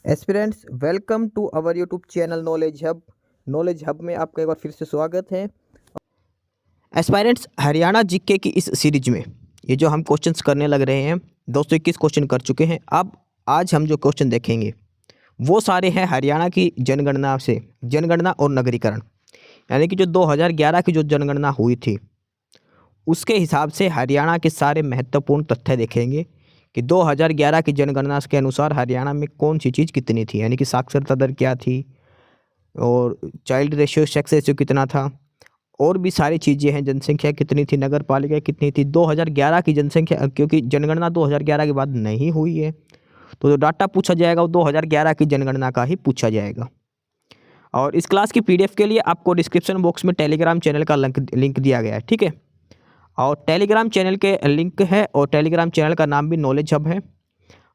Aspirants welcome to our YouTube channel knowledge hub में आपका एक बार फिर से स्वागत है। एस्पायरेंट्स हरियाणा जीके की इस सीरीज में ये जो हम क्वेश्चंस करने लग रहे हैं, 221 क्वेश्चन कर चुके हैं। अब आज हम जो क्वेश्चन देखेंगे वो सारे हैं हरियाणा की जनगणना और नगरीकरण, यानी कि जो 2011 की जो जनगणना हुई थी उसके हिसाब से हरियाणा के सारे महत्वपूर्ण तथ्य देखेंगे कि 2011 की जनगणना के अनुसार हरियाणा में कौन सी चीज़ कितनी थी, यानी कि साक्षरता दर क्या थी और चाइल्ड रेशियो सेक्स रेशियो कितना था, और भी सारी चीज़ें हैं। जनसंख्या कितनी थी, नगर पालिका कितनी थी, 2011 की जनसंख्या, क्योंकि जनगणना 2011 के बाद नहीं हुई है तो जो डाटा पूछा जाएगा वो 2011 की जनगणना का ही पूछा जाएगा। और इस क्लास की PDF के लिए आपको डिस्क्रिप्शन बॉक्स में टेलीग्राम चैनल का लिंक दिया गया है, ठीक है। और टेलीग्राम चैनल के लिंक है और टेलीग्राम चैनल का नाम भी नॉलेज हब है।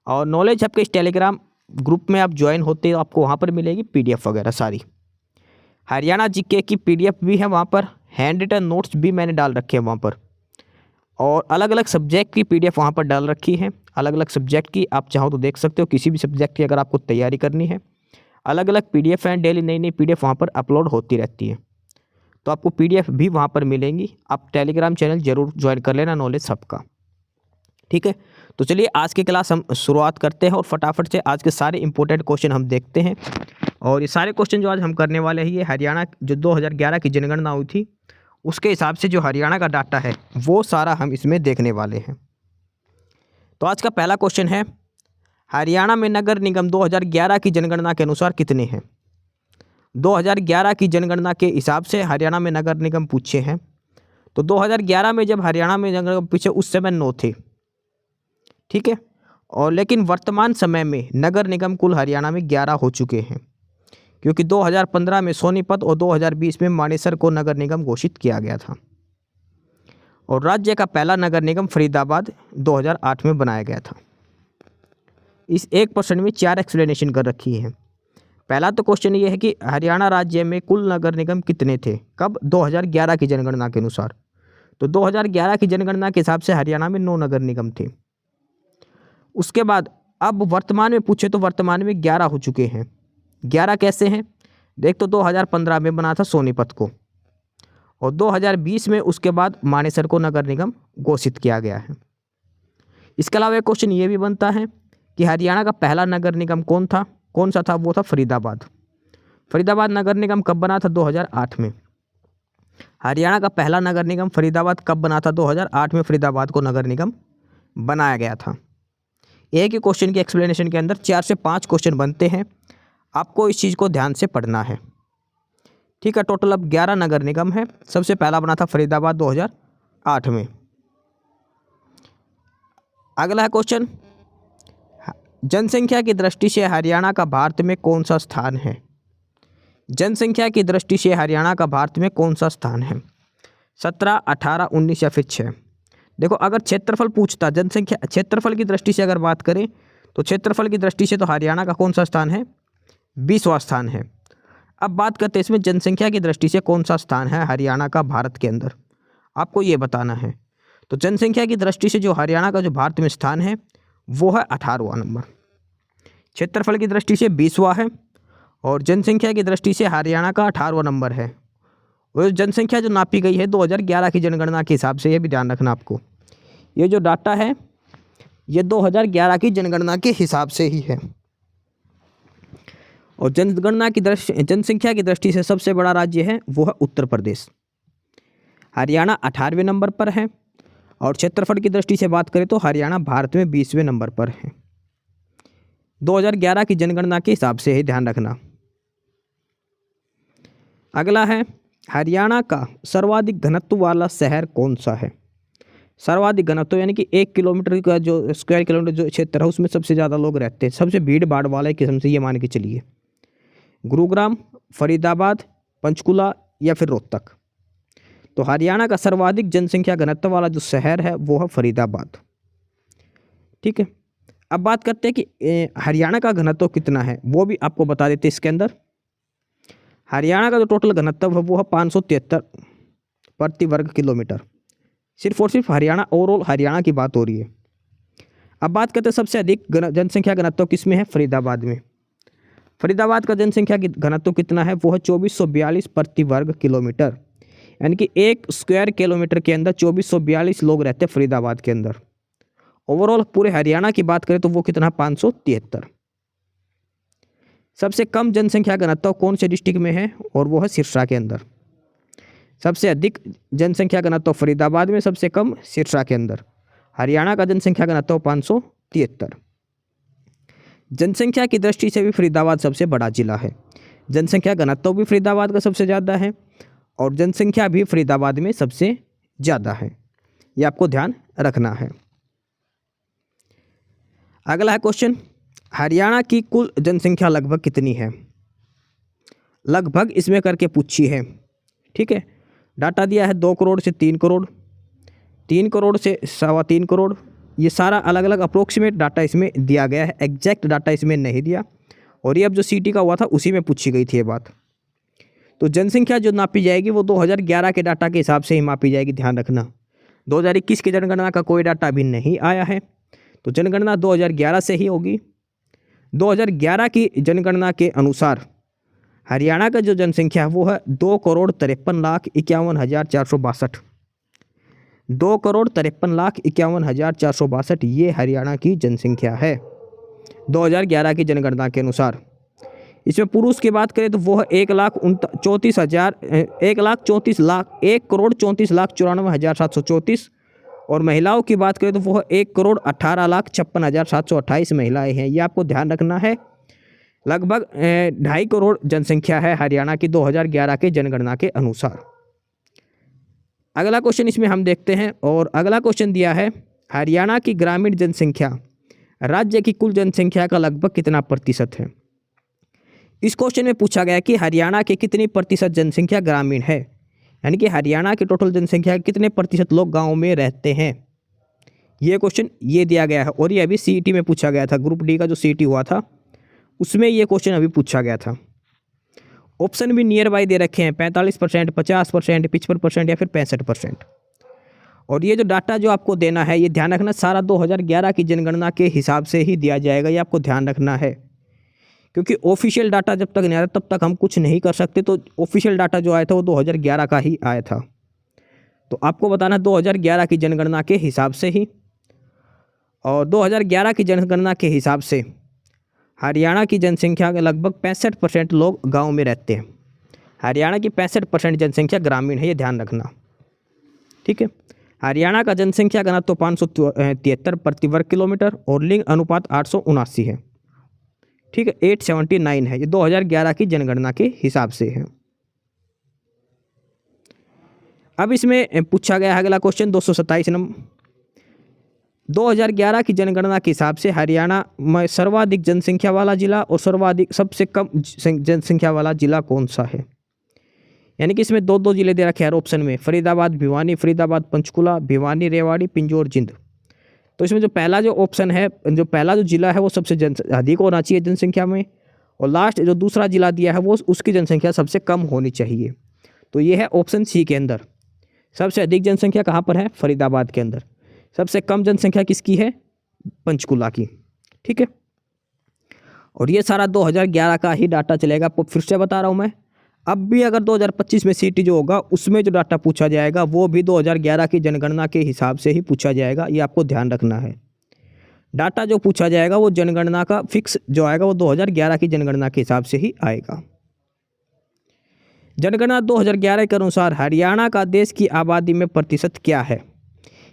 और नॉलेज हब के इस टेलीग्राम ग्रुप में आप ज्वाइन होते हो, आपको वहाँ पर मिलेगी PDF वगैरह सारी। हरियाणा जीके की PDF भी है वहाँ पर, हैंड रिटन नोट्स भी मैंने डाल रखे हैं वहाँ पर, और अलग अलग सब्जेक्ट की PDF वहाँ पर डाल रखी है। अलग अलग सब्जेक्ट की आप चाहो तो देख सकते हो, किसी भी सब्जेक्ट की अगर आपको तैयारी करनी है। अलग अलग PDF हैं, डेली नई नई PDF वहाँ पर अपलोड होती रहती है, तो आपको PDF भी वहाँ पर मिलेंगी। आप टेलीग्राम चैनल जरूर ज्वाइन कर लेना नॉलेज हब का, ठीक है। तो चलिए आज की क्लास हम शुरुआत करते हैं और फटाफट से आज के सारे इंपॉर्टेंट क्वेश्चन हम देखते हैं। और ये सारे क्वेश्चन जो आज हम करने वाले हैं ये हरियाणा जो 2011 की जनगणना हुई थी उसके हिसाब से जो हरियाणा का डाटा है वो सारा हम इसमें देखने वाले हैं। तो आज का पहला क्वेश्चन है, हरियाणा में नगर निगम 2011 की जनगणना के अनुसार कितने हैं। 2011 की जनगणना के हिसाब से हरियाणा में नगर निगम पूछे हैं। तो 2011 में जब हरियाणा में नगर निगम पूछे उस समय 9 थे, ठीक है। और लेकिन वर्तमान समय में नगर निगम कुल हरियाणा में 11 हो चुके हैं, क्योंकि 2015 में सोनीपत और 2020 में मानेसर को नगर निगम घोषित किया गया था। और राज्य का पहला नगर निगम फरीदाबाद 2008 में बनाया गया था। इस एक प्रश्न में 4 एक्सप्लेनेशन कर रखी है। पहला तो क्वेश्चन ये है कि हरियाणा राज्य में कुल नगर निगम कितने थे, कब, 2011 की जनगणना के अनुसार। तो 2011 की जनगणना के हिसाब से हरियाणा में 9 नगर निगम थे। उसके बाद अब वर्तमान में पूछे तो वर्तमान में 11 हो चुके हैं। 11 कैसे हैं, देख तो 2015 में बना था सोनीपत को, और 2020 में उसके बाद मानेसर को नगर निगम घोषित किया गया है। इसके अलावा एक क्वेश्चन ये भी बनता है कि हरियाणा का पहला नगर निगम कौन सा था, वो था फरीदाबाद। फरीदाबाद नगर निगम कब बना था, 2008 में। हरियाणा का पहला नगर निगम फरीदाबाद कब बना था, 2008 में फरीदाबाद को नगर निगम बनाया गया था। एक ही क्वेश्चन की एक्सप्लेनेशन के अंदर 4 से 5 क्वेश्चन बनते हैं, आपको इस चीज़ को ध्यान से पढ़ना है, ठीक है। टोटल अब 11 नगर निगम है। सबसे पहला बना था फरीदाबाद 2008 में। अगला है क्वेश्चन, जनसंख्या की दृष्टि से हरियाणा का भारत में कौन सा स्थान है। जनसंख्या की दृष्टि से हरियाणा का भारत में कौन सा स्थान है, 17, 18, 19 या फिर 6। देखो अगर क्षेत्रफल पूछता, जनसंख्या क्षेत्रफल की दृष्टि से अगर बात करें तो क्षेत्रफल की दृष्टि से तो हरियाणा का कौन सा स्थान है, 20वां स्थान है। अब बात करते हैं इसमें जनसंख्या की दृष्टि से कौन सा स्थान है हरियाणा का भारत के अंदर, आपको ये बताना है। तो जनसंख्या की दृष्टि से जो हरियाणा का जो भारत में स्थान है वो है 18वां नंबर। क्षेत्रफल की दृष्टि से 20वां है और जनसंख्या की दृष्टि से हरियाणा का 18वां नंबर है। और जनसंख्या जो नापी गई है 2011 की जनगणना के हिसाब से, ये भी ध्यान रखना आपको, ये जो डाटा है ये 2011 की जनगणना के हिसाब से ही है। और जनसंख्या की दृष्टि से सबसे बड़ा राज्य है वो है उत्तर प्रदेश। हरियाणा 18वें नंबर पर है। और क्षेत्रफल की दृष्टि से बात करें तो हरियाणा भारत में 20वें नंबर पर है, 2011 की जनगणना के हिसाब से ही ध्यान रखना। अगला है, हरियाणा का सर्वाधिक घनत्व वाला शहर कौन सा है। सर्वाधिक घनत्व यानी कि 1 किलोमीटर का जो स्क्वायर किलोमीटर जो क्षेत्र है उसमें सबसे ज़्यादा लोग रहते हैं, सबसे भीड़ भाड़ वाला किस्म से ये मान के चलिए, गुरुग्राम, फरीदाबाद, पंचकुला या फिर रोहतक। तो हरियाणा का सर्वाधिक जनसंख्या घनत्व वाला जो शहर है वो है फरीदाबाद, ठीक है। अब बात करते हैं कि हरियाणा का घनत्व कितना है वो भी आपको बता देते हैं इसके अंदर। हरियाणा का जो टोटल घनत्व है वो है 573 प्रति वर्ग किलोमीटर। सिर्फ और सिर्फ हरियाणा, ओवरऑल हरियाणा की बात हो रही है। अब बात करते हैं सबसे अधिक जनसंख्या घनत्व किस में है, फरीदाबाद में। फरीदाबाद का जनसंख्या की घनत्व कितना है, वो है 2442 प्रति वर्ग किलोमीटर, यानी कि 1 स्क्वायर किलोमीटर के अंदर 2442 लोग रहते हैं फरीदाबाद के अंदर। ओवरऑल पूरे हरियाणा की बात करें तो वो कितना, 573। सबसे कम जनसंख्या घनत्व कौन से डिस्ट्रिक्ट में है, और वो है सिरसा के अंदर। सबसे अधिक जनसंख्या घनत्व फरीदाबाद में, सबसे कम सिरसा के अंदर। हरियाणा का जनसंख्या घनत्व 573। जनसंख्या की दृष्टि से भी फरीदाबाद सबसे बड़ा जिला है। जनसंख्या घनत्व भी फरीदाबाद का सबसे ज़्यादा है और जनसंख्या भी फरीदाबाद में सबसे ज़्यादा है, ये आपको ध्यान रखना है। अगला है क्वेश्चन, हरियाणा की कुल जनसंख्या लगभग कितनी है। लगभग इसमें करके पूछी है, ठीक है। डाटा दिया है 2 करोड़ से 3 करोड़, 3 करोड़ से 3.25 करोड़, ये सारा अलग अलग अप्रोक्सीमेट डाटा इसमें दिया गया है, एग्जैक्ट डाटा इसमें नहीं दिया। और ये अब जो सीटी का हुआ था उसी में पूछी गई थी ये बात। तो जनसंख्या जो नापी जाएगी वो 2011 के डाटा के हिसाब से ही मापी जाएगी, ध्यान रखना। 2021 की जनगणना का कोई डाटा अभी नहीं आया है, तो जनगणना 2011 से ही होगी। 2011 की जनगणना के अनुसार हरियाणा का जो जनसंख्या है वो है 2,53,51,462। 2,53,51,462 ये हरियाणा की जनसंख्या है 2011 की जनगणना के अनुसार। इसमें पुरुष की बात करें तो वो है 1,34,94,734 और महिलाओं की बात करें तो वो है 1,18,56,728 महिलाएं हैं, ये आपको ध्यान रखना है। लगभग 2.5 करोड़ जनसंख्या है हरियाणा की 2011 के जनगणना के अनुसार। अगला क्वेश्चन इसमें हम देखते हैं, और अगला क्वेश्चन दिया है, हरियाणा की ग्रामीण जनसंख्या राज्य की कुल जनसंख्या का लगभग कितना प्रतिशत है। इस क्वेश्चन में पूछा गया कि हरियाणा के कितनी प्रतिशत जनसंख्या ग्रामीण है, यानी कि हरियाणा की टोटल जनसंख्या कितने प्रतिशत लोग गाँव में रहते हैं। ये क्वेश्चन ये दिया गया है, और ये अभी सीईटी में पूछा गया था, ग्रुप डी का जो सीईटी हुआ था उसमें ये क्वेश्चन अभी पूछा गया था। ऑप्शन भी नियर बाई दे रखे हैं, 45%, 50%, 55% या फिर 65%। और ये जो डाटा जो आपको देना है ये ध्यान रखना, सारा 2011 की जनगणना के हिसाब से ही दिया जाएगा, ये आपको ध्यान रखना है। क्योंकि ऑफिशियल डाटा जब तक नहीं आता तब तक हम कुछ नहीं कर सकते, तो ऑफिशियल डाटा जो आया था वो 2011 का ही आया था, तो आपको बताना 2011 की जनगणना के हिसाब से ही। और 2011 की जनगणना के हिसाब से हरियाणा की जनसंख्या के लगभग 65% लोग गांव में रहते हैं। हरियाणा की 65% जनसंख्या ग्रामीण है, ये ध्यान रखना, ठीक है। हरियाणा का जनसंख्या घनत्व 573 प्रति वर्ग किलोमीटर और लिंग अनुपात 879 है, ठीक है, 879 है, ये 2011 की जनगणना के हिसाब से है। अब इसमें पूछा गया है अगला क्वेश्चन 227 नंबर, 2011 की जनगणना के हिसाब से हरियाणा में सर्वाधिक जनसंख्या वाला जिला और सबसे कम जनसंख्या वाला जिला कौन सा है। यानी कि इसमें 2 जिले दे रखे हैं ऑप्शन में, फरीदाबाद भिवानी, फरीदाबाद पंचकुला, भिवानी रेवाड़ी, पिंजौर जिंद। तो इसमें जो पहला जो ऑप्शन है, जो पहला जो जिला है वो सबसे अधिक होना चाहिए जनसंख्या में, और लास्ट जो दूसरा जिला दिया है वो उसकी जनसंख्या सबसे कम होनी चाहिए। तो ये है ऑप्शन सी के अंदर। सबसे अधिक जनसंख्या कहाँ पर है, फरीदाबाद के अंदर। सबसे कम जनसंख्या किसकी है, पंचकुला की, ठीक है। और ये सारा 2011 का ही डाटा चलेगा, आपको फिर से बता रहा हूँ मैं। अब भी अगर 2025 में सीटी जो होगा उसमें जो डाटा पूछा जाएगा वो भी 2011 की जनगणना के हिसाब से ही पूछा जाएगा, ये आपको ध्यान रखना है। डाटा जो पूछा जाएगा वो जनगणना का फिक्स जो आएगा वो 2011 की जनगणना के हिसाब से ही आएगा। जनगणना 2011 के अनुसार हरियाणा का देश की आबादी में प्रतिशत क्या है।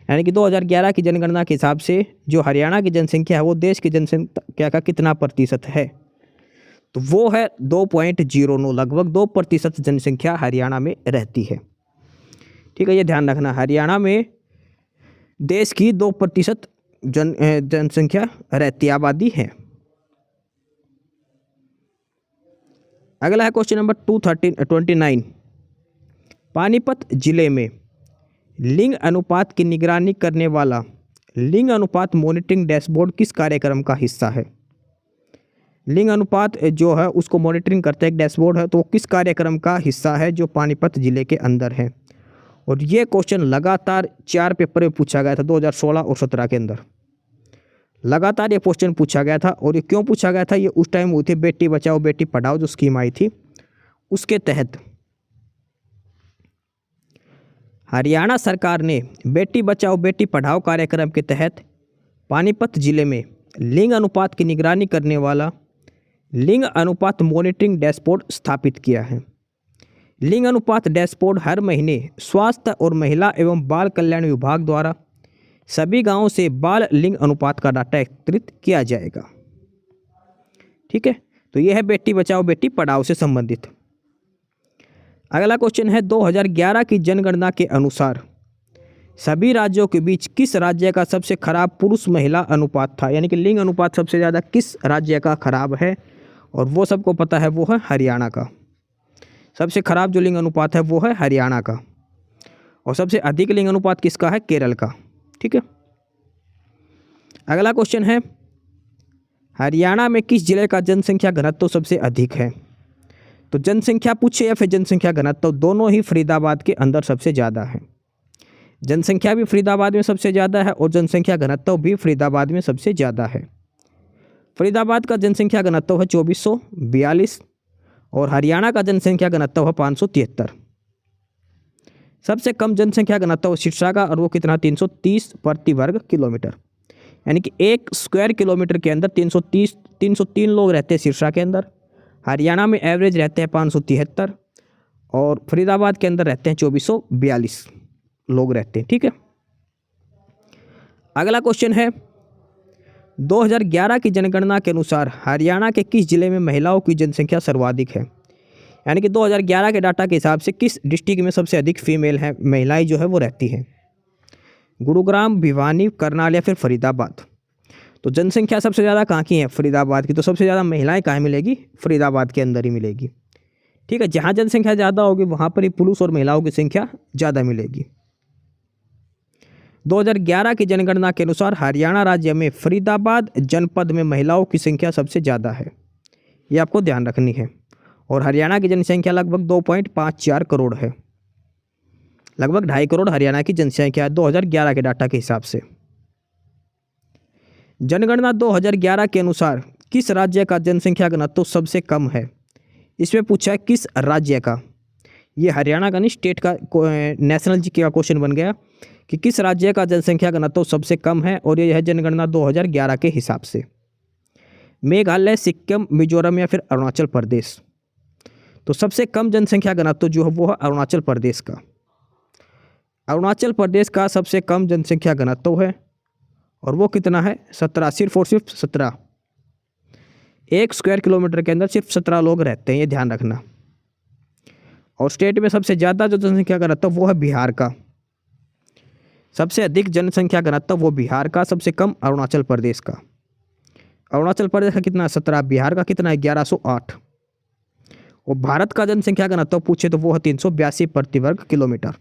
यानी कि 2011 की जनगणना के हिसाब से जो हरियाणा की जनसंख्या है वो देश की जनसंख्या का कितना प्रतिशत है, तो वो है 2.09, लगभग 2% जनसंख्या हरियाणा में रहती है, ठीक है। ये ध्यान रखना, हरियाणा में देश की 2% जनसंख्या रहती आबादी है। अगला है क्वेश्चन नंबर 229, पानीपत जिले में लिंग अनुपात की निगरानी करने वाला लिंग अनुपात मॉनिटरिंग डैशबोर्ड किस कार्यक्रम का हिस्सा है। लिंग अनुपात जो है उसको मॉनिटरिंग करता है, एक डैशबोर्ड है, तो वो किस कार्यक्रम का हिस्सा है जो पानीपत जिले के अंदर है। और ये क्वेश्चन लगातार 4 पेपर में पूछा गया था 2016 और 17 के अंदर, लगातार ये क्वेश्चन पूछा गया था। और ये क्यों पूछा गया था, ये उस टाइम हुई थी बेटी बचाओ बेटी पढ़ाओ जो स्कीम आई थी उसके तहत हरियाणा सरकार ने बेटी बचाओ बेटी पढ़ाओ कार्यक्रम के तहत पानीपत जिले में लिंग अनुपात की निगरानी करने वाला लिंग अनुपात मॉनिटरिंग डैशबोर्ड स्थापित किया है। लिंग अनुपात डैशबोर्ड हर महीने स्वास्थ्य और महिला एवं बाल कल्याण विभाग द्वारा सभी गांवों से बाल लिंग अनुपात का डाटा एकत्रित किया जाएगा। ठीक है, तो यह है बेटी बचाओ बेटी पढ़ाओ से संबंधित। अगला क्वेश्चन है 2011 की जनगणना के अनुसार सभी राज्यों के बीच किस राज्य का सबसे खराब पुरुष महिला अनुपात था, यानी कि लिंग अनुपात सबसे ज़्यादा किस राज्य का खराब है, और वो सबको पता है वो है हरियाणा का। सबसे खराब जो लिंग अनुपात है वो है हरियाणा का, और सबसे अधिक लिंग अनुपात किसका है, केरल का। ठीक है, अगला क्वेश्चन है हरियाणा में किस जिले का जनसंख्या घनत्व सबसे अधिक है। तो जनसंख्या पूछे या फिर जनसंख्या घनत्व, दोनों ही फरीदाबाद के अंदर सबसे ज़्यादा है। जनसंख्या भी फरीदाबाद में सबसे ज़्यादा है और जनसंख्या घनत्व भी फरीदाबाद में सबसे ज़्यादा है। फरीदाबाद का जनसंख्या घनत्व है 2442 और हरियाणा का जनसंख्या घनत्व है 573। सबसे कम जनसंख्या घनत्व सिरसा का, और वो कितना 330 प्रति वर्ग किलोमीटर, यानी कि 1 स्क्वायर किलोमीटर के अंदर 303 लोग रहते हैं सिरसा के अंदर। हरियाणा में एवरेज रहते हैं 573 और फरीदाबाद के अंदर रहते हैं 2442 लोग रहते हैं। ठीक है, अगला क्वेश्चन है 2011 की जनगणना के अनुसार हरियाणा के किस जिले में महिलाओं की जनसंख्या सर्वाधिक है, यानी कि 2011 के डाटा के हिसाब से किस डिस्ट्रिक्ट में सबसे अधिक फीमेल है, महिलाएं जो है वो रहती हैं। गुरुग्राम, भिवानी, करनाल या फिर फरीदाबाद। तो जनसंख्या सबसे ज़्यादा कहाँ की है, फरीदाबाद की। तो सबसे ज़्यादा महिलाएं कहाँ मिलेगी, फरीदाबाद के अंदर ही मिलेगी। ठीक है, जहाँ जनसंख्या ज़्यादा होगी वहाँ पर ही पुरुष और महिलाओं की संख्या ज़्यादा मिलेगी। 2011 की जनगणना के अनुसार हरियाणा राज्य में फरीदाबाद जनपद में महिलाओं की संख्या सबसे ज़्यादा है, ये आपको ध्यान रखनी है। और हरियाणा की जनसंख्या लगभग 2.54 करोड़ है, लगभग 2.5 करोड़ हरियाणा की जनसंख्या है 2011 के डाटा के हिसाब से। जनगणना 2011 के अनुसार किस राज्य का जनसंख्या घनत्व सबसे कम है, इसमें पूछा है किस राज्य का। ये हरियाणा का नहीं, स्टेट का नेशनल जीके का क्वेश्चन बन गया कि किस राज्य का जनसंख्या घनत्व सबसे कम है, और ये है जनगणना 2011 के हिसाब से। मेघालय, सिक्किम, मिजोरम या फिर अरुणाचल प्रदेश। तो सबसे कम जनसंख्या घनत्व जो है वो है अरुणाचल प्रदेश का। अरुणाचल प्रदेश का सबसे कम जनसंख्या घनत्व है और वो कितना है 17, सिर्फ और सिर्फ 17। 1 स्क्वायर किलोमीटर के अंदर सिर्फ 17 लोग रहते हैं, ये ध्यान रखना। और स्टेट में सबसे ज़्यादा जो जनसंख्या घनत्व वो है बिहार का। सबसे अधिक जनसंख्या घनत्व वो बिहार का, सबसे कम अरुणाचल प्रदेश का। अरुणाचल प्रदेश का कितना 17, बिहार का कितना है 1108। और भारत का जनसंख्या घनत्व पूछे तो वो है 382 प्रति वर्ग किलोमीटर।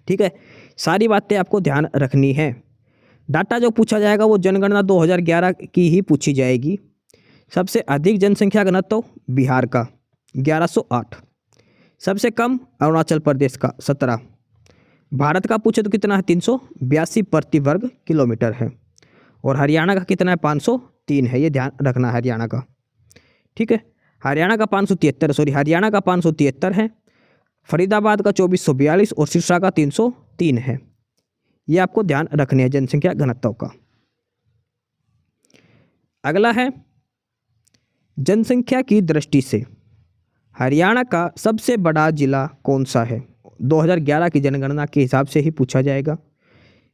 ठीक है, सारी बातें आपको ध्यान रखनी है। डाटा जो पूछा जाएगा वो जनगणना 2011 की ही पूछी जाएगी। सबसे अधिक जनसंख्या घनत्व बिहार का 1108, सबसे कम अरुणाचल प्रदेश का 17। भारत का पूछे तो कितना है 382 प्रति वर्ग किलोमीटर है। और हरियाणा का कितना है 503 है, ये ध्यान रखना है हरियाणा का। ठीक है, हरियाणा का 573 है, फरीदाबाद का 2442 और सिरसा का 303 है। ये आपको ध्यान रखने है जनसंख्या घनत्व का। अगला है जनसंख्या की दृष्टि से हरियाणा का सबसे बड़ा जिला कौन सा है। 2011 की जनगणना के हिसाब से ही पूछा जाएगा।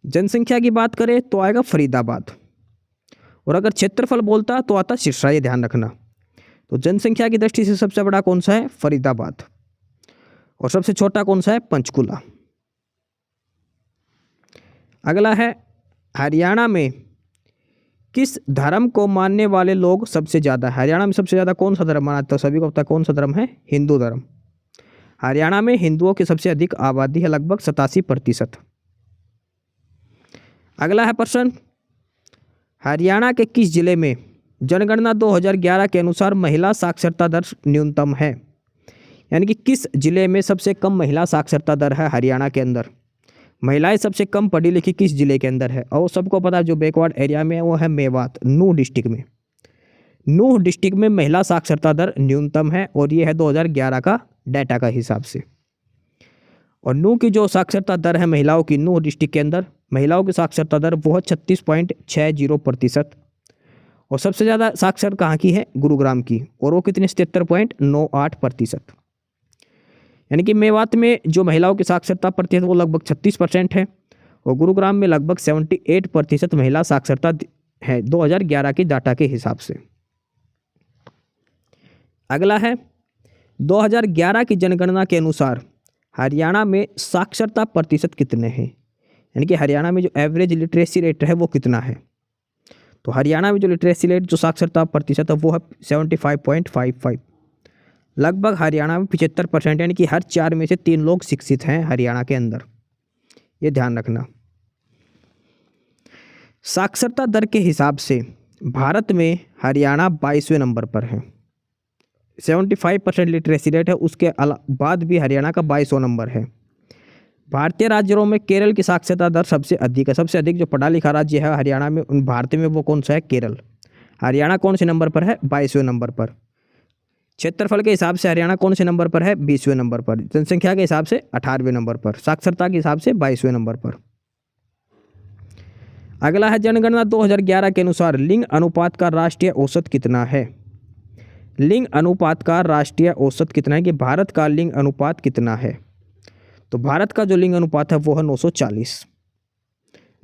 जनसंख्या की बात करें तो आएगा फरीदाबाद, और अगर क्षेत्रफल बोलता तो आता सिरसा, ये ध्यान रखना। तो जनसंख्या की दृष्टि से सबसे बड़ा कौन सा है, फरीदाबाद, और सबसे छोटा कौन सा है, पंचकुला। अगला है हरियाणा में किस धर्म को मानने वाले लोग सबसे ज़्यादा है। हरियाणा में सबसे ज़्यादा कौन सा धर्म माना जाता है, सभी को पता है कौन सा धर्म है, हिंदू धर्म। हरियाणा में हिंदुओं की सबसे अधिक आबादी है, लगभग 87%। अगला है प्रश्न, हरियाणा के किस जिले में जनगणना 2011 के अनुसार महिला साक्षरता दर न्यूनतम है, यानी कि किस जिले में सबसे कम महिला साक्षरता दर है हरियाणा के अंदर। महिलाएं सबसे कम पढ़ी लिखी किस जिले के अंदर है? और सबको पता है जो बैकवर्ड एरिया में है वो है मेवात, नूह डिस्ट्रिक्ट में। नूह डिस्ट्रिक्ट में महिला साक्षरता दर न्यूनतम है और ये है 2011 का डाटा का हिसाब से। और नूह की जो साक्षरता दर है महिलाओं की, नूह डिस्ट्रिक्ट के अंदर महिलाओं की साक्षरता दर वो है 36.60%। और सबसे ज़्यादा साक्षर कहाँ की है? गुरुग्राम की, और वो कितने? 77.98%। यानी कि मेवात में जो महिलाओं की साक्षरता प्रतिशत वो लगभग 36% है और गुरुग्राम में लगभग 78% महिला साक्षरता है 2011 की डाटा के हिसाब से। अगला है 2011 की जनगणना के अनुसार हरियाणा में साक्षरता प्रतिशत कितने हैं? यानी कि हरियाणा में जो एवरेज लिटरेसी रेट है वो कितना है? तो हरियाणा में जो लिटरेसी रेट, जो साक्षरता प्रतिशत है वो है 75.55। लगभग हरियाणा में 75%, यानी कि हर 4 में से 3 लोग शिक्षित हैं हरियाणा के अंदर, ये ध्यान रखना। साक्षरता दर के हिसाब से भारत में हरियाणा 22वें नंबर पर है। 75% लिटरेसी रेट है, उसके बाद भी हरियाणा का 22वां नंबर है। भारतीय राज्यों में केरल की साक्षरता दर सबसे अधिक है। सबसे अधिक जो पढ़ा लिखा राज्य है हरियाणा में, भारत में, वो कौन सा है? केरल। हरियाणा कौन से नंबर पर है? 22वें नंबर पर। क्षेत्रफल के हिसाब से हरियाणा कौन से नंबर पर है? 20वें नंबर पर। जनसंख्या के हिसाब से 18वें नंबर पर। साक्षरता के हिसाब से 22वें नंबर पर। अगला है जनगणना 2011 के अनुसार लिंग अनुपात का राष्ट्रीय औसत कितना है? लिंग अनुपात का राष्ट्रीय औसत कितना है कि भारत का लिंग अनुपात कितना है? तो भारत का जो लिंग अनुपात है वो है 940।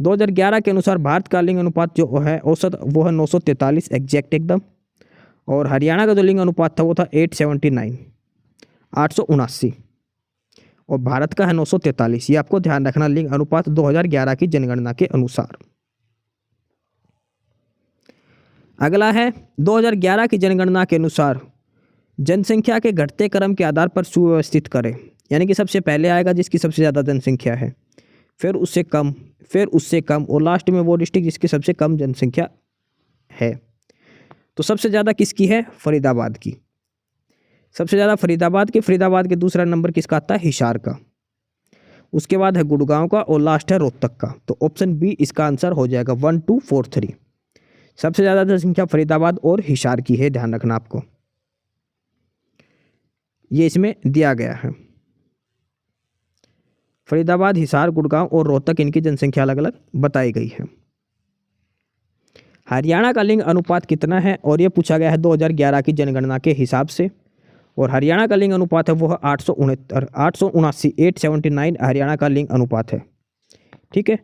2011 के अनुसार भारत का लिंग अनुपात जो है औसत वो है 943 एग्जैक्ट एकदम। और हरियाणा का जो लिंग अनुपात था वो था 879, 879, और भारत का है 943। ये आपको ध्यान रखना, लिंग अनुपात 2011 की जनगणना के अनुसार। अगला है 2011 की जनगणना के अनुसार जनसंख्या के घटते क्रम के आधार पर सुव्यवस्थित करें। यानी कि सबसे पहले आएगा जिसकी सबसे ज़्यादा जनसंख्या है, फिर उससे कम, फिर उससे कम, और लास्ट में वो डिस्ट्रिक्ट जिसकी सबसे कम जनसंख्या है। तो सबसे ज़्यादा किसकी है? फरीदाबाद की। सबसे ज़्यादा फरीदाबाद की। फरीदाबाद के दूसरा नंबर किसका आता है? हिसार का। उसके बाद है गुड़गांव का और लास्ट है रोहतक का। तो ऑप्शन बी इसका आंसर हो जाएगा 1 2 4 3। सबसे ज़्यादा जनसंख्या फरीदाबाद और हिसार की है, ध्यान रखना आपको, ये इसमें दिया गया है। फरीदाबाद, हिसार, गुड़गांव और रोहतक, इनकी जनसंख्या अलग अलग बताई गई है। हरियाणा का लिंग अनुपात कितना है? और ये पूछा गया है 2011 की जनगणना के हिसाब से। और हरियाणा का लिंग अनुपात है वो है 869, 879 हरियाणा का लिंग अनुपात है। ठीक है।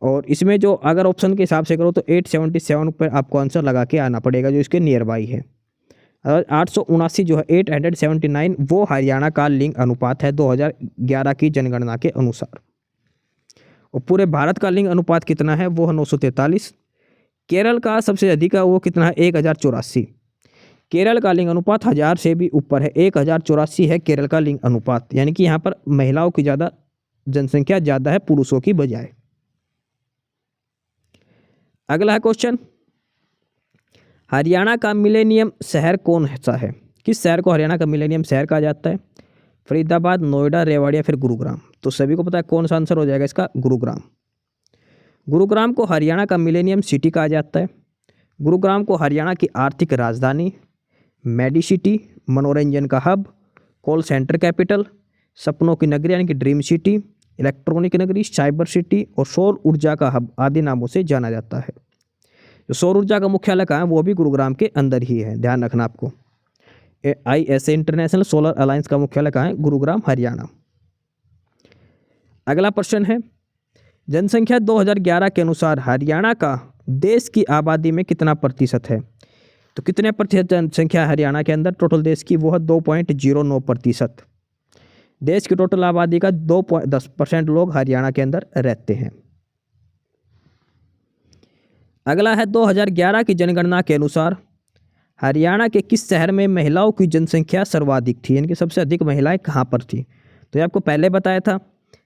और इसमें जो अगर ऑप्शन के हिसाब से करो तो 877 पर आपको आंसर लगा के आना पड़ेगा, जो इसके नियर बाई है। 879 जो है 879 वो हरियाणा का लिंग अनुपात है 2011 की जनगणना के अनुसार। और पूरे भारत का लिंग अनुपात कितना है? वो है 943। केरल का सबसे अधिक है, वो कितना है? 1084। केरल का लिंग अनुपात 1000 से भी ऊपर है, 1084 है केरल का लिंग अनुपात। यानी कि यहाँ पर महिलाओं की ज़्यादा जनसंख्या ज़्यादा है पुरुषों की बजाय। अगला है क्वेश्चन, हरियाणा का मिलेनियम शहर कौन सा है? किस शहर को हरियाणा का मिलेनियम शहर कहा जाता है? फरीदाबाद, नोएडा, रेवाड़ी या फिर गुरुग्राम? तो सभी को पता है कौन सा आंसर हो जाएगा इसका? गुरुग्राम। गुरुग्राम को हरियाणा का मिलेनियम सिटी कहा जाता है। गुरुग्राम को हरियाणा की आर्थिक राजधानी, मेडिसिटी, मनोरंजन का हब, कॉल सेंटर कैपिटल, सपनों की नगरी यानी कि ड्रीम सिटी, इलेक्ट्रॉनिक नगरी, साइबर सिटी और सौर ऊर्जा का हब आदि नामों से जाना जाता है। जो सौर ऊर्जा का मुख्यालय कहाँ है? वो भी गुरुग्राम के अंदर ही है, ध्यान रखना आपको। ISA इंटरनेशनल सोलर अलायंस का मुख्यालय कहाँ है? गुरुग्राम, हरियाणा। अगला प्रश्न है, जनसंख्या 2011 के अनुसार हरियाणा का देश की आबादी में कितना प्रतिशत है? तो कितने प्रतिशत जनसंख्या हरियाणा के अंदर टोटल देश की? वो है 2.09%। देश की टोटल आबादी का 2.10% लोग हरियाणा के अंदर रहते हैं। अगला है 2011 की जनगणना के अनुसार हरियाणा के किस शहर में महिलाओं की जनसंख्या सर्वाधिक थी? यानी कि सबसे अधिक महिलाएं कहाँ पर थी? तो ये आपको पहले बताया था,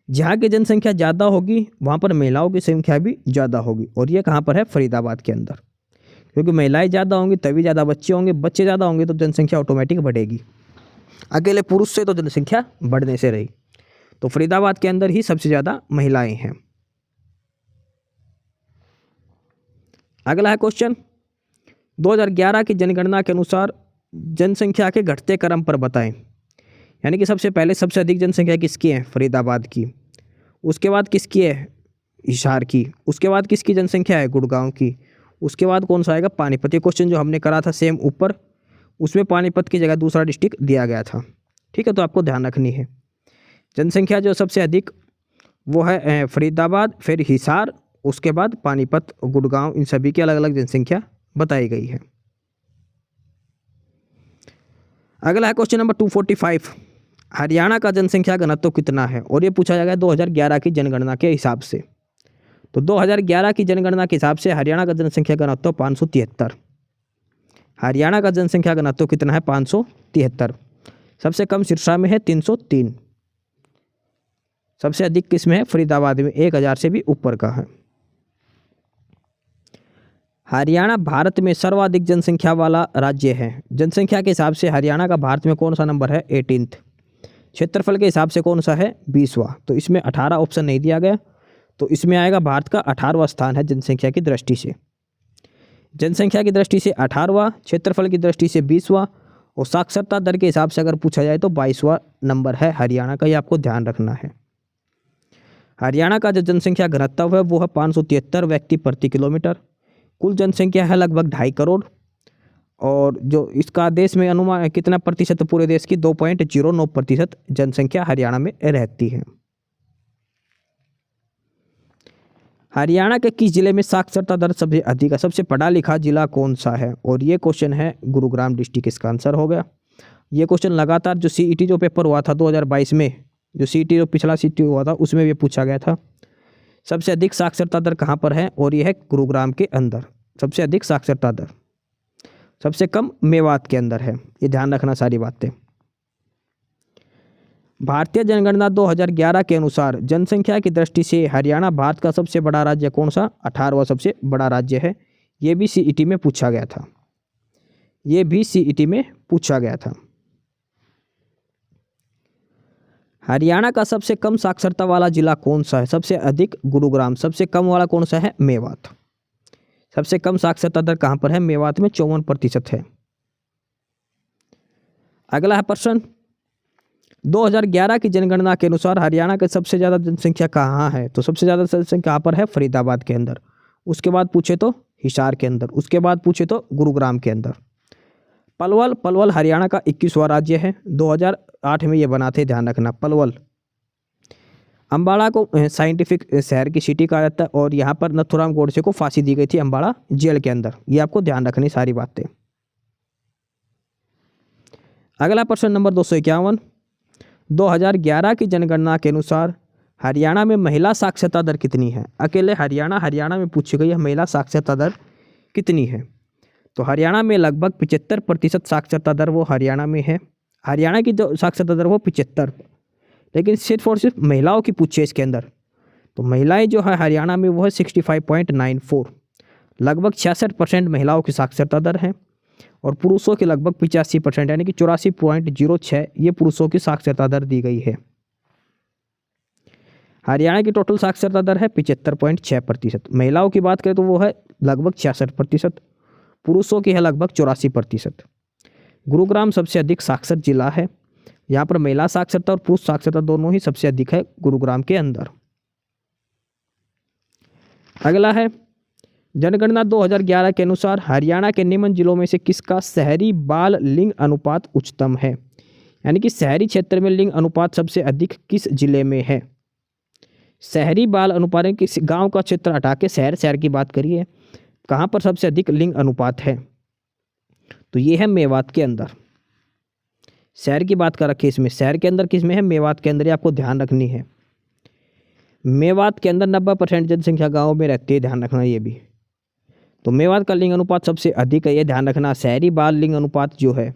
जहाँ की जनसंख्या ज़्यादा होगी वहाँ पर महिलाओं की संख्या भी ज़्यादा होगी। और ये कहाँ पर है? फरीदाबाद के अंदर। क्योंकि महिलाएं ज़्यादा होंगी तभी ज़्यादा बच्चे होंगे, बच्चे ज़्यादा होंगे तो जनसंख्या ऑटोमेटिक बढ़ेगी। अकेले पुरुष से तो जनसंख्या बढ़ने से रही। तो फरीदाबाद के अंदर ही सबसे ज़्यादा महिलाएं हैं। अगला है क्वेश्चन, 2011 की जनगणना के अनुसार जनसंख्या के घटते क्रम पर बताएं। यानी कि सबसे पहले सबसे अधिक जनसंख्या किसकी है? फरीदाबाद की। उसके बाद किसकी है? हिसार की। उसके बाद किसकी जनसंख्या है? गुड़गांव की। उसके बाद कौन सा आएगा? पानीपत। ये क्वेश्चन जो हमने करा था सेम ऊपर, उसमें पानीपत की जगह दूसरा डिस्ट्रिक्ट दिया गया था। ठीक है, तो आपको ध्यान रखनी है। जनसंख्या जो सबसे अधिक वो है फरीदाबाद, फिर हिसार, उसके बाद पानीपत, गुड़गांव, इन सभी की अलग अलग जनसंख्या बताई गई है। अगला है क्वेश्चन नंबर 245, हरियाणा का जनसंख्या घनत्व कितना है? और ये पूछा जाएगा 2011 की जनगणना के हिसाब से। तो 2011 की जनगणना के हिसाब से हरियाणा का जनसंख्या घनत्व 573। हरियाणा का जनसंख्या घनत्व कितना है? 573। सबसे कम सिरसा में है 303। सबसे अधिक किस में है? फरीदाबाद में 1000 से भी ऊपर का है। हरियाणा भारत में सर्वाधिक जनसंख्या वाला राज्य है। जनसंख्या के हिसाब से हरियाणा का भारत में कौन सा नंबर है? 18th। क्षेत्रफल के हिसाब से कौन सा है? 20वां। तो इसमें 18 ऑप्शन नहीं दिया गया, तो इसमें आएगा भारत का 18वां स्थान है जनसंख्या की दृष्टि से। जनसंख्या की दृष्टि से 18वां, क्षेत्रफल की दृष्टि से 20वां, और साक्षरता दर के हिसाब से अगर पूछा जाए तो 22वां नंबर है हरियाणा का। ये आपको ध्यान रखना है। हरियाणा का जो जनसंख्या घनत्व है वो है 573 व्यक्ति प्रति किलोमीटर। कुल जनसंख्या है लगभग 2.5 करोड़, और जो इसका देश में अनुमान कितना प्रतिशत? पूरे देश की 2.09% जनसंख्या हरियाणा में रहती है। हरियाणा के किस जिले में साक्षरता दर सबसे अधिक है? सबसे पढ़ा लिखा जिला कौन सा है? और ये क्वेश्चन है गुरुग्राम डिस्ट्रिक्ट, इसका आंसर हो गया। ये क्वेश्चन लगातार जो सीईटी जो पेपर हुआ था 2022 में, जो सीईटी जो पिछला सीईटी हुआ था उसमें भी पूछा गया था। सबसे अधिक साक्षरता दर कहाँ पर है? और ये है गुरुग्राम के अंदर सबसे अधिक साक्षरता दर। सबसे कम मेवात के अंदर है। ये ध्यान रखना सारी बातें। भारतीय जनगणना 2011 के अनुसार जनसंख्या की दृष्टि से हरियाणा भारत का सबसे बड़ा राज्य कौन सा? 18वां सबसे बड़ा राज्य है। ये भी सीईटी में पूछा गया था। ये भी सीईटी में पूछा गया था। हरियाणा का सबसे कम साक्षरता वाला जिला कौन सा है? सबसे अधिक गुरुग्राम। सबसे कम वाला कौन सा है? मेवात। सबसे कम साक्षरता दर कहाँ पर है? मेवात में 54% है। अगला है प्रश्न, 2011 की जनगणना के अनुसार हरियाणा की सबसे ज़्यादा जनसंख्या कहाँ है? तो सबसे ज़्यादा जनसंख्या कहाँ पर है? फरीदाबाद के अंदर। उसके बाद पूछे तो हिसार के अंदर। उसके बाद पूछे तो गुरुग्राम के अंदर। पलवल हरियाणा का 21वां राज्य है। 2008 में ये बना थे, ध्यान रखना। पलवल। अम्बाड़ा को साइंटिफिक शहर की सिटी कहा जाता है, और यहाँ पर नथुराम गोडसे को फांसी दी गई थी अम्बाड़ा जेल के अंदर। ये आपको ध्यान रखनी सारी बातें। अगला प्रश्न नंबर 251, 2011 की जनगणना के अनुसार हरियाणा में महिला साक्षरता दर कितनी है? अकेले हरियाणा में पूछी गई है महिला साक्षरता दर कितनी है। तो हरियाणा में लगभग 75% साक्षरता दर वो हरियाणा में है। हरियाणा की जो साक्षरता दर वो 75, लेकिन सिर्फ और सिर्फ महिलाओं की पूछे इसके अंदर। तो महिलाएं जो है हरियाणा में वो है 65.94। लगभग 66% महिलाओं की साक्षरता दर है, और पुरुषों की लगभग 85% यानी कि 84.06 ये पुरुषों की साक्षरता दर दी गई है। हरियाणा की टोटल साक्षरता दर है 75.6%। महिलाओं की बात करें तो वो है लगभग 66%, पुरुषों की है लगभग 84%। गुरुग्राम सबसे अधिक साक्षर जिला है। यहाँ पर महिला साक्षरता और पुरुष साक्षरता दोनों ही सबसे अधिक है गुरुग्राम के अंदर। अगला है, जनगणना 2011 के अनुसार हरियाणा के निम्न जिलों में से किसका शहरी बाल लिंग अनुपात उच्चतम है? यानी कि शहरी क्षेत्र में लिंग अनुपात सबसे अधिक किस जिले में है? शहरी बाल अनुपात किस गांव का क्षेत्र हटा के शहर की बात करिए, कहाँ पर सबसे अधिक लिंग अनुपात है? तो ये है मेवात के अंदर। शहर की बात कर रखी है इसमें, शहर के अंदर किस में है? मेवात के अंदर। ये आपको ध्यान रखनी है। मेवात के अंदर 90% जनसंख्या गाँव में रहती है, ध्यान रखना ये भी। तो मेवात का लिंग अनुपात सबसे अधिक है, ये ध्यान रखना। शहरी बाल लिंग अनुपात जो है,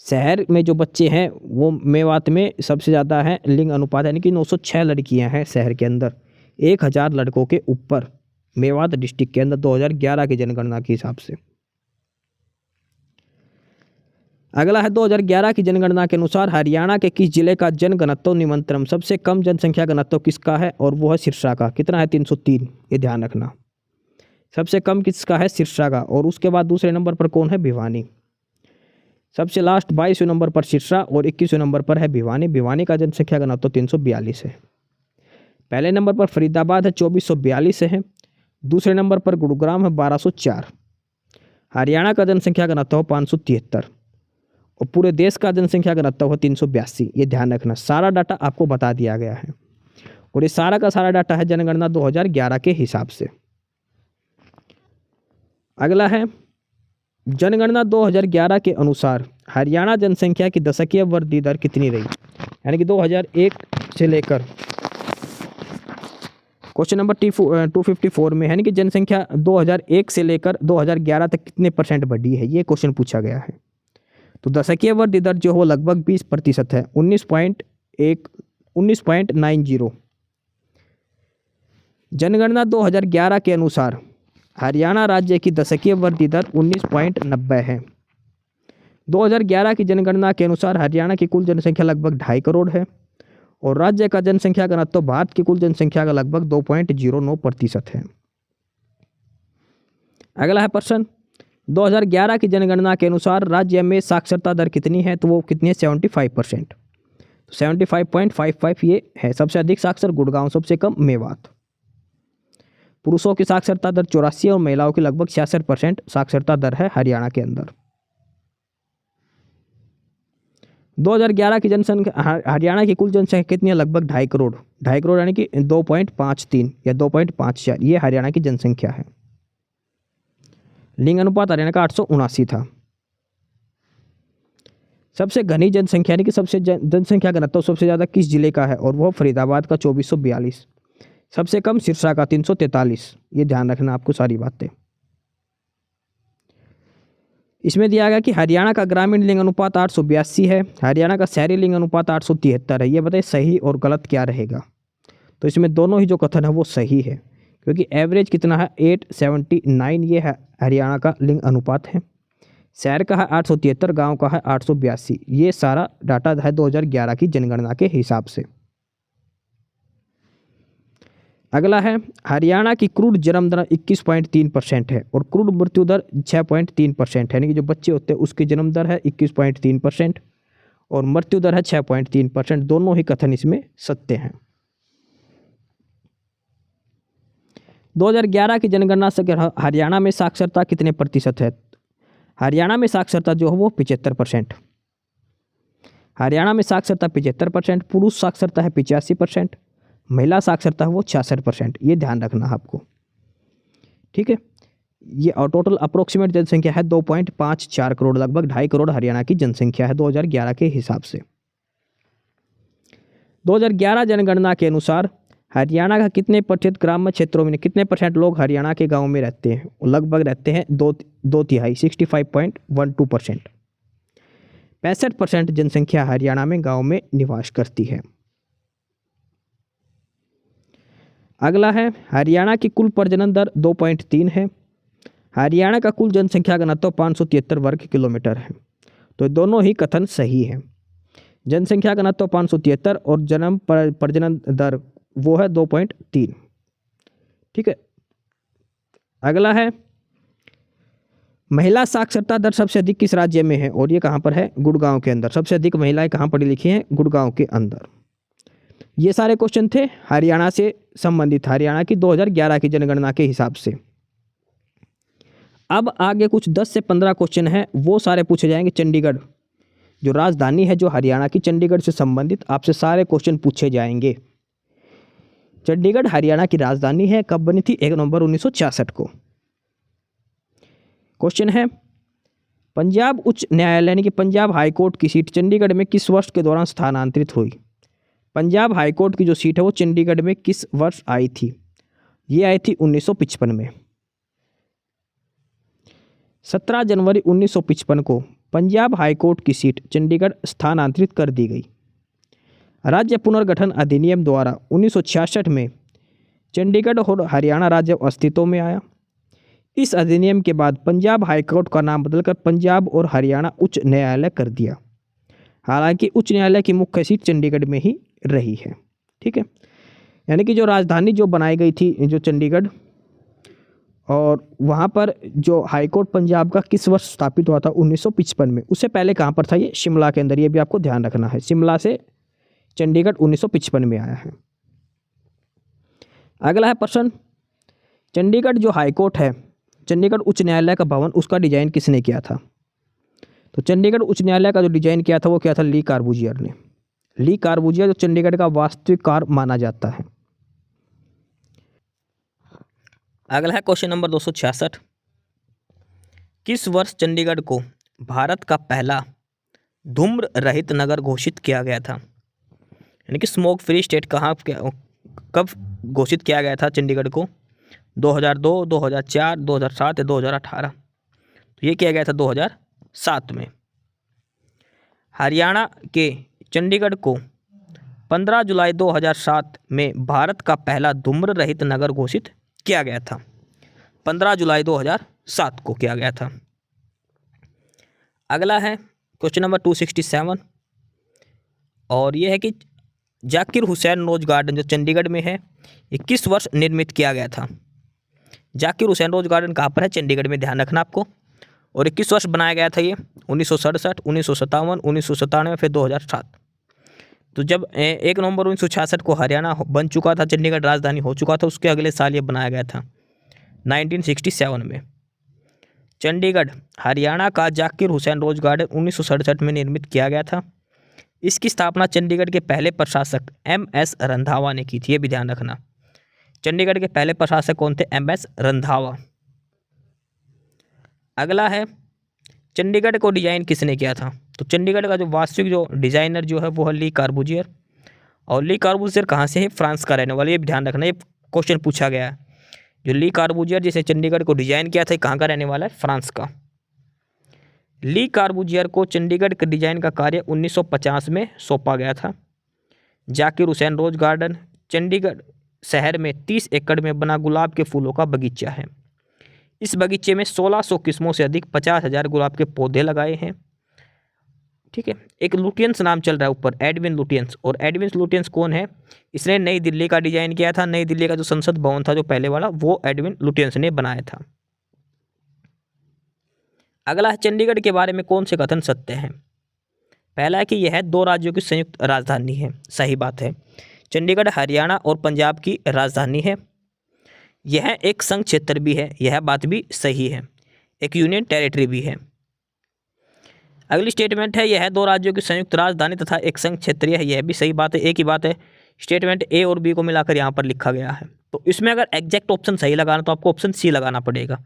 शहर में जो बच्चे हैं वो मेवात में सबसे ज़्यादा है लिंग अनुपात, यानी कि 906 लड़कियां हैं शहर के अंदर 1000 लड़कों के ऊपर मेवात डिस्ट्रिक्ट के अंदर 2011 की जनगणना के हिसाब से। अगला है 2011 की जनगणना के अनुसार हरियाणा के किस जिले का जनघनत्व निम्नतम, सबसे कम जनसंख्या घनत्व किसका है और वो है सिरसा का। कितना है? 303। ये ध्यान रखना, सबसे कम किसका है? सिरसा का। और उसके बाद दूसरे नंबर पर कौन है? भिवानी। सबसे लास्ट 22वें नंबर पर सिरसा और 21वें नंबर पर है भिवानी। भिवानी का जनसंख्या घनत्व 342 है। पहले नंबर पर फरीदाबाद है, 2442 है। दूसरे नंबर पर गुरुग्राम है, 1204। हरियाणा का जनसंख्या घनत्व है 573 और पूरे देश का जनसंख्या घनत्व है 382। ये ध्यान रखना, सारा डाटा आपको बता दिया गया है और ये सारा का सारा डाटा है जनगणना 2011 के हिसाब से। अगला है जनगणना 2011 के अनुसार हरियाणा जनसंख्या की दशकीय वृद्धि दर कितनी रही, यानी कि 2001 से लेकर क्वेश्चन नंबर 254 में, यानी कि जनसंख्या 2001 से लेकर 2011 तक कितने % बढ़ी है, ये क्वेश्चन पूछा गया है। तो दशकीय वृद्धि दर जो हो लगभग 20% है, 19.90। जनगणना 2011 के अनुसार हरियाणा राज्य की दशकीय वृद्धि दर 19.90 है। 2011 की जनगणना के अनुसार हरियाणा की कुल जनसंख्या लगभग 2.5 करोड़ है और राज्य का जनसंख्या घनत्व भारत की कुल जनसंख्या का लगभग 2.09% है। अगला है प्रश्न, 2011 की जनगणना के अनुसार राज्य में साक्षरता दर कितनी है, तो वो कितनी है? 75%। 75.55 ये है। सबसे अधिक साक्षर गुड़गांव, सबसे कम मेवात। पुरुषों की साक्षरता दर 84 और महिलाओं की लगभग 66% साक्षरता दर है हरियाणा के अंदर। 2011 की जनसंख्या, हरियाणा की कुल जनसंख्या कितनी है? लगभग 2.5 करोड़। 2.5 करोड़ यानी कि 2.53 या 2.54, ये हरियाणा की जनसंख्या है। लिंग अनुपात हरियाणा का 879 था। सबसे घनी जनसंख्या यानी कि सबसे जनसंख्या घनत्व सबसे ज़्यादा किस जिले का है, और वह फरीदाबाद का 2442। सबसे कम सिरसा का 343। ये ध्यान रखना आपको सारी बातें। इसमें दिया गया कि हरियाणा का ग्रामीण लिंग अनुपात 882 है, हरियाणा का शहरी लिंग अनुपात 873 है। ये बताइए सही और गलत क्या रहेगा। तो इसमें दोनों ही जो कथन है वो सही है, क्योंकि एवरेज कितना है? 879 ये है हरियाणा का लिंग अनुपात है। शहर का है 873, गांव का है 882। ये सारा डाटा है 2011 की जनगणना के हिसाब से। अगला है हरियाणा की क्रूड जन्म दर 21.3% है और क्रूड मृत्यु दर 6.3% है, यानी कि जो बच्चे होते हैं उसकी जन्म दर है 21.3% और मृत्यु दर है 6.3%। दोनों ही कथन इसमें सत्य हैं। 2011 की जनगणना से हरियाणा में साक्षरता कितने प्रतिशत है? हरियाणा में साक्षरता जो है वो 75%। हरियाणा में साक्षरता 75%, पुरुष साक्षरता है 85%, महिला साक्षरता है वो 66%। ये ध्यान रखना आपको, ठीक है। ये टोटल अप्रोक्सीमेट जनसंख्या है 2.54 करोड़, लगभग 2.5 करोड़ हरियाणा की जनसंख्या है 2011 के हिसाब से। 2011 जनगणना के अनुसार हरियाणा का कितने % ग्रामीण क्षेत्रों में, कितने % लोग हरियाणा के गांव में रहते हैं? लगभग रहते हैं 2/3, 65.12%। 65% जनसंख्या हरियाणा में गांव में निवास करती है। अगला है हरियाणा की कुल प्रजनन दर 2.3 है। हरियाणा का कुल जनसंख्या घनत्व 573 वर्ग किलोमीटर है। तो दोनों ही कथन सही है। जनसंख्या घनत्व 573 और जन्म प्रजनन दर वो है 2.3, ठीक है। अगला है महिला साक्षरता दर सबसे अधिक किस राज्य में है, और ये कहाँ पर है? गुड़गांव के अंदर। सबसे अधिक महिलाएं कहाँ पढ़ी लिखी हैं? गुड़गांव के अंदर। ये सारे क्वेश्चन थे हरियाणा से संबंधित, हरियाणा की 2011 की जनगणना के हिसाब से। अब आगे कुछ 10 से 15 क्वेश्चन हैं, वो सारे पूछे जाएंगे चंडीगढ़, जो राजधानी है जो हरियाणा की, चंडीगढ़ से संबंधित आपसे सारे क्वेश्चन पूछे जाएंगे। चंडीगढ़ हरियाणा की राजधानी है, कब बनी थी? 1 नवंबर 1966 को। क्वेश्चन है पंजाब उच्च न्यायालय यानी कि पंजाब हाई कोर्ट की सीट चंडीगढ़ में किस वर्ष के दौरान स्थानांतरित हुई? पंजाब हाई कोर्ट की जो सीट है वो चंडीगढ़ में किस वर्ष आई थी? ये आई थी 1955 में। 17 जनवरी 1955 को पंजाब हाई कोर्ट की सीट चंडीगढ़ स्थानांतरित कर दी गई। राज्य पुनर्गठन अधिनियम द्वारा 1966 में चंडीगढ़ और हरियाणा राज्य अस्तित्व में आया। इस अधिनियम के बाद पंजाब हाईकोर्ट का नाम बदलकर पंजाब और हरियाणा उच्च न्यायालय कर दिया। हालांकि उच्च न्यायालय की मुख्य सीट चंडीगढ़ में ही रही है। ठीक है, यानी कि जो राजधानी जो बनाई गई थी जो चंडीगढ़, और वहाँ पर जो हाईकोर्ट पंजाब का किस वर्ष स्थापित हुआ था 1955 में। उससे पहले कहाँ पर था ये? शिमला के अंदर। ये भी आपको ध्यान रखना है, शिमला से चंडीगढ़ 1955 में आया है। अगला है प्रश्न, चंडीगढ़ जो हाईकोर्ट है, चंडीगढ़ उच्च न्यायालय का भवन, उसका डिजाइन किसने किया था? तो चंडीगढ़ उच्च न्यायालय का जो डिजाइन किया था वो क्या था? ली कार्बूजियर ने। ली कार्बूजियर जो चंडीगढ़ का वास्तुकार माना जाता है। अगला है क्वेश्चन नंबर 266, किस वर्ष चंडीगढ़ को भारत का पहला धूम्र रहित नगर घोषित किया गया था? यानी कि स्मोक फ्री स्टेट कब घोषित किया गया था चंडीगढ़ को? 2002, 2004, 2007 या 2018? तो ये किया गया था 2007 में। हरियाणा के चंडीगढ़ को 15 जुलाई 2007 में भारत का पहला धूम्र रहित नगर घोषित किया गया था। 15 जुलाई 2007 को किया गया था। अगला है क्वेश्चन नंबर 267, और ये है कि जाकिर हुसैन रोज गार्डन जो चंडीगढ़ में है, ये किस वर्ष निर्मित किया गया था? जाकिर हुसैन रोज गार्डन कहाँ पर है? चंडीगढ़ में, ध्यान रखना आपको। और ये किस वर्ष बनाया गया था? ये 1967, 1957, 1997, फिर 2007। तो जब 1 नवंबर 1966 को हरियाणा बन चुका था, चंडीगढ़ राजधानी हो चुका था, उसके अगले साल ये बनाया गया था 1967 में। चंडीगढ़ हरियाणा का जाकिर हुसैन रोज गार्डन 1967 में निर्मित किया गया था। इसकी स्थापना चंडीगढ़ के पहले प्रशासक MS रंधावा ने की थी, ये भी ध्यान रखना। चंडीगढ़ के पहले प्रशासक कौन थे? MS रंधावा। अगला है, चंडीगढ़ को डिजाइन किसने किया था? तो चंडीगढ़ का जो वास्तविक जो डिजाइनर जो है वो है ली कार्बूजियर। और ली कार्बूजियर कहाँ से है? फ्रांस का रहने वाला, ये भी ध्यान रखना, ये क्वेश्चन पूछा गया है। जो ली कार्बूजियर जिसे चंडीगढ़ को डिजाइन किया था, कहाँ का रहने वाला है? फ्रांस का। ली कार्बूजियर को चंडीगढ़ के डिजाइन का कार्य 1950 में सौंपा गया था। जाकिर हुसैन रोज गार्डन चंडीगढ़ शहर में 30 एकड़ में बना गुलाब के फूलों का बगीचा है। इस बगीचे में 1600 किस्मों से अधिक 50,000 गुलाब के पौधे लगाए हैं। ठीक है, एक लुटियंस नाम चल रहा है ऊपर, एडविन लुटियंस। और एडविन लुटियंस कौन है? इसने नई दिल्ली का डिजाइन किया था। नई दिल्ली का जो संसद भवन था जो पहले वाला, वो एडविन लुटियंस ने बनाया था। अगला है, चंडीगढ़ के बारे में कौन से कथन सत्य हैं? पहला है कि यह 2 राज्यों की संयुक्त राजधानी है, सही बात है। चंडीगढ़ हरियाणा और पंजाब की राजधानी है। यह एक संघ क्षेत्र भी है, यह बात भी सही है। एक यूनियन टेरिटरी भी है। अगली स्टेटमेंट है, यह 2 राज्यों की संयुक्त राजधानी तथा एक संघ क्षेत्रीय है, यह भी सही बात है, एक ही बात है। स्टेटमेंट ए और बी को मिलाकर यहाँ पर लिखा गया है। तो इसमें अगर एग्जैक्ट ऑप्शन सही लगाना तो आपको ऑप्शन सी लगाना पड़ेगा।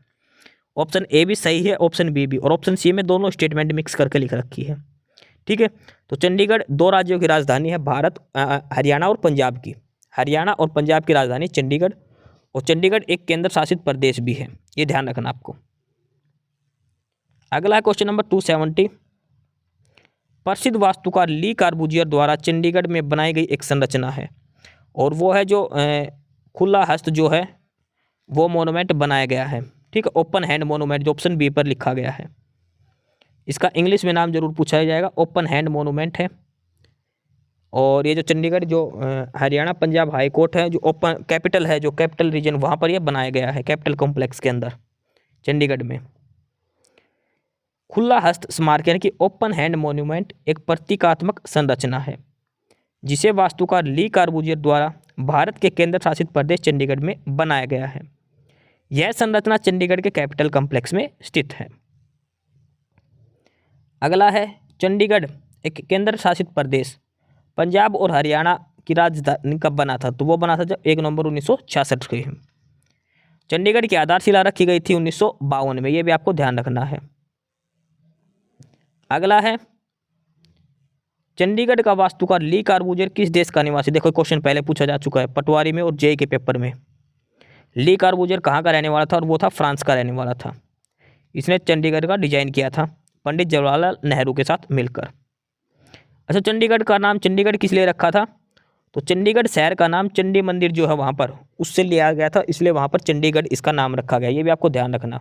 ऑप्शन ए भी सही है, ऑप्शन बी भी, और ऑप्शन सी में दोनों स्टेटमेंट मिक्स करके लिख रखी है। ठीक है, तो चंडीगढ़ 2 राज्यों की राजधानी है, भारत हरियाणा और पंजाब की। हरियाणा और पंजाब की राजधानी चंडीगढ़, और चंडीगढ़ एक केंद्र शासित प्रदेश भी है, ये ध्यान रखना आपको। अगला क्वेश्चन नंबर 270, प्रसिद्ध वास्तुकार ली कार्बूजियर द्वारा चंडीगढ़ में बनाई गई एक संरचना है, और वो है जो खुला हस्त जो है वो मोनूमेंट बनाया गया है। ठीक है, ओपन हैंड मोनूमेंट, जो ऑप्शन बी पर लिखा गया है। इसका इंग्लिश में नाम जरूर पूछा जाएगा, ओपन हैंड मोनूमेंट है। और ये जो चंडीगढ़ जो हरियाणा पंजाब हाई कोर्ट है, जो ओपन कैपिटल है, जो कैपिटल रीजन, वहाँ पर ये बनाया गया है, कैपिटल कॉम्प्लेक्स के अंदर चंडीगढ़ में। खुला हस्त स्मारक यानी कि ओपन हैंड मोन्यूमेंट एक प्रतीकात्मक संरचना है जिसे वास्तुकार ली कार्बूजियर द्वारा भारत के केंद्र शासित प्रदेश चंडीगढ़ में बनाया गया है। यह संरचना चंडीगढ़ के कैपिटल कॉम्प्लेक्स में स्थित है। अगला है, चंडीगढ़ एक केंद्र शासित प्रदेश पंजाब और हरियाणा की राजधानी कब बना था? तो वो बना था जब 1 नवंबर 1966 को। चंडीगढ़ की आधारशिला रखी गई थी 1952 में, ये भी आपको ध्यान रखना है। अगला है, चंडीगढ़ का वास्तुकार ली कार्बूजियर किस देश का निवासी? देखो क्वेश्चन पहले पूछा जा चुका है पटवारी में और जेईई के पेपर में। ली कार्बूजियर कहाँ का रहने वाला था? और वो था फ्रांस का रहने वाला था। इसने चंडीगढ़ का डिजाइन किया था पंडित जवाहरलाल नेहरू के साथ मिलकर। अच्छा, चंडीगढ़ का नाम चंडीगढ़ किस लिए रखा था? तो चंडीगढ़ शहर का नाम चंडी मंदिर जो है वहाँ पर उससे लिया गया था, इसलिए वहाँ पर चंडीगढ़ इसका नाम रखा गया। ये भी आपको ध्यान रखना,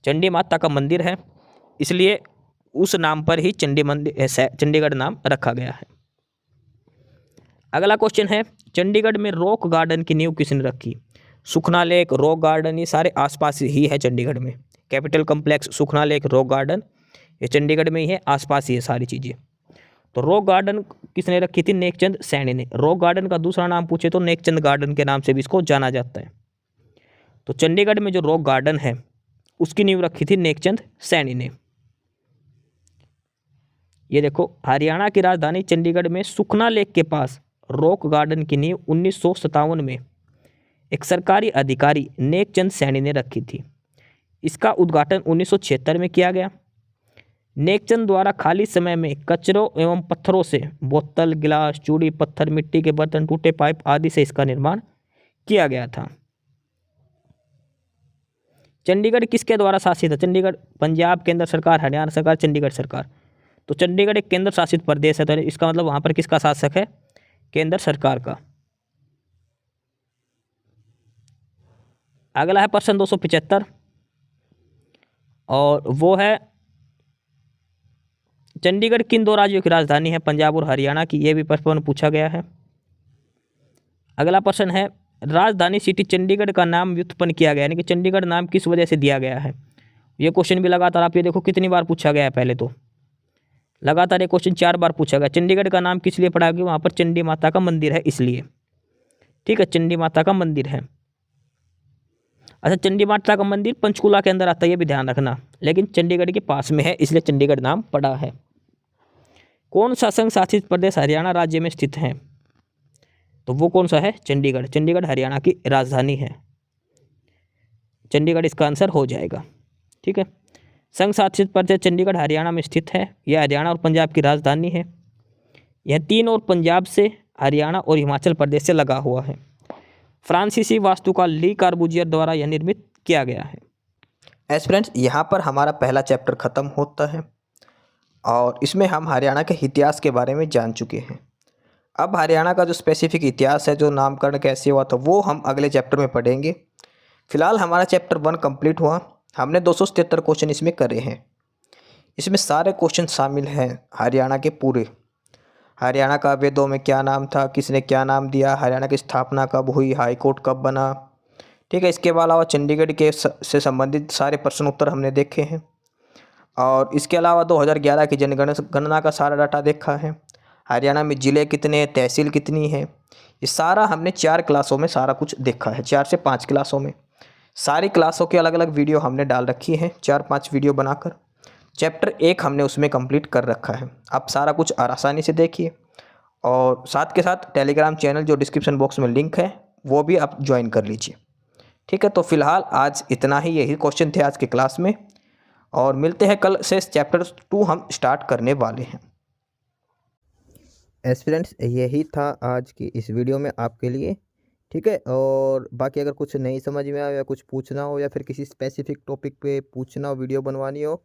चंडी माता का मंदिर है इसलिए उस नाम पर ही चंडीगढ़ नाम रखा गया है। अगला क्वेश्चन है, चंडीगढ़ में रॉक गार्डन की नींव किसने रखी? सुखना लेक, रॉक गार्डन, ये सारे आसपास ही है चंडीगढ़ में। कैपिटल कॉम्प्लेक्स, सुखना लेक, रॉक गार्डन, ये चंडीगढ़ में ही है, आसपास ही है सारी चीज़ें। तो रॉक गार्डन किसने रखी थी? नेकचंद सैनी ने। रॉक गार्डन का दूसरा नाम पूछे तो नेकचंद गार्डन के नाम से भी इसको जाना जाता है। तो चंडीगढ़ में जो रॉक गार्डन है उसकी नींव रखी थी नेकचंद सैनी ने। ये देखो, हरियाणा की राजधानी चंडीगढ़ में सुखना लेक के पास रॉक गार्डन की नींव 1957 में एक सरकारी अधिकारी नेकचंद सैनी ने रखी थी। इसका उद्घाटन 1976 में किया गया। नेकचंद द्वारा खाली समय में कचरों एवं पत्थरों से बोतल, गिलास, चूड़ी, पत्थर, मिट्टी के बर्तन, टूटे पाइप आदि से इसका निर्माण किया गया था। चंडीगढ़ किसके द्वारा शासित है? चंडीगढ़ पंजाब, केंद्र सरकार, हरियाणा सरकार, चंडीगढ़ सरकार। तो चंडीगढ़ एक केंद्र शासित प्रदेश है, तो इसका मतलब वहाँ पर किसका शासक है? केंद्र सरकार का। अगला है प्रश्न 275 और वो है, चंडीगढ़ किन दो राज्यों की राजधानी है? पंजाब और हरियाणा की। ये भी प्रश्न पूछा गया है। अगला प्रश्न है, राजधानी सिटी चंडीगढ़ का नाम व्युत्पन्न किया गया, यानी कि चंडीगढ़ नाम किस वजह से दिया गया है? ये क्वेश्चन भी लगातार आप ये देखो कितनी बार पूछा गया है। पहले तो लगातार ये क्वेश्चन 4 बार पूछा गया। चंडीगढ़ का नाम किस लिए पड़ा? कि वहाँ पर चंडी माता का मंदिर है इसलिए। ठीक है, चंडी माता का मंदिर है। अच्छा, चंडी माता का मंदिर पंचकुला के अंदर आता है, ये भी ध्यान रखना, लेकिन चंडीगढ़ के पास में है इसलिए चंडीगढ़ नाम पड़ा है। कौन सा संघ शासित प्रदेश हरियाणा राज्य में स्थित है? तो वो कौन सा है? चंडीगढ़। चंडीगढ़ हरियाणा की राजधानी है, चंडीगढ़ इसका आंसर हो जाएगा। ठीक है, संघ शासित प्रदेश चंडीगढ़ हरियाणा में स्थित है। यह हरियाणा और पंजाब की राजधानी है। यह 3 और पंजाब से, हरियाणा और हिमाचल प्रदेश से लगा हुआ है। फ्रांसीसी वास्तुकार ली कार्बूजियर द्वारा यह निर्मित किया गया है। एस्पिरेंट्स, यहाँ पर हमारा पहला चैप्टर ख़त्म होता है और इसमें हम हरियाणा के इतिहास के बारे में जान चुके हैं। अब हरियाणा का जो स्पेसिफिक इतिहास है, जो नामकरण कैसे हुआ था, वो हम अगले चैप्टर में पढ़ेंगे। फिलहाल हमारा चैप्टर 1 कंप्लीट हुआ। हमने 277 क्वेश्चन इसमें करे हैं। इसमें सारे क्वेश्चन शामिल हैं हरियाणा के पूरे। हरियाणा का वेदों में क्या नाम था, किसने क्या नाम दिया, हरियाणा की स्थापना कब हुई, हाई कोर्ट कब बना। ठीक है, इसके अलावा चंडीगढ़ के से संबंधित सारे प्रश्न उत्तर हमने देखे हैं और इसके अलावा 2011 की जनगणना का सारा डाटा देखा है। हरियाणा में ज़िले कितने हैं, तहसील कितनी है, ये सारा हमने 4 क्लासों में सारा कुछ देखा है। 4 से 5 क्लासों में सारी क्लासों के अलग अलग वीडियो हमने डाल रखी है, 4-5 वीडियो बनाकर। चैप्टर 1 हमने उसमें कंप्लीट कर रखा है। आप सारा कुछ आसानी से देखिए और साथ के साथ टेलीग्राम चैनल जो डिस्क्रिप्शन बॉक्स में लिंक है वो भी आप ज्वाइन कर लीजिए। ठीक है, तो फिलहाल आज इतना ही, यही क्वेश्चन थे आज के क्लास में और मिलते हैं कल से चैप्टर 2 हम स्टार्ट करने वाले हैं। एस्पिरेंट्स, यही था आज की इस वीडियो में आपके लिए। ठीक है, और बाकी अगर कुछ नहीं समझ में आया या कुछ पूछना हो या फिर किसी स्पेसिफिक टॉपिक पे पूछना हो, वीडियो बनवानी हो,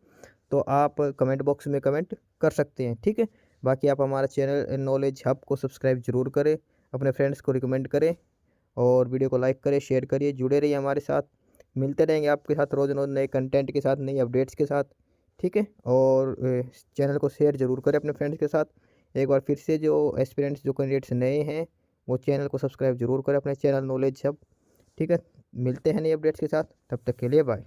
तो आप कमेंट बॉक्स में कमेंट कर सकते हैं। ठीक है, बाकी आप हमारा चैनल नॉलेज हब को सब्सक्राइब जरूर करें, अपने फ्रेंड्स को रिकमेंड करें और वीडियो को लाइक करें, शेयर करिए, जुड़े रहिए हमारे साथ। मिलते रहेंगे आपके साथ रोज़ रोज़ नए कंटेंट के साथ, नई अपडेट्स के साथ। ठीक है, और चैनल को शेयर ज़रूर करें अपने फ्रेंड्स के साथ। एक बार फिर से जो एस्पिरेंट्स, जो कैंडिडेट्स नए हैं, वो चैनल को सब्सक्राइब जरूर करें, अपने चैनल नॉलेज हब। ठीक है, मिलते हैं नई अपडेट्स के साथ, तब तक के लिए बाय।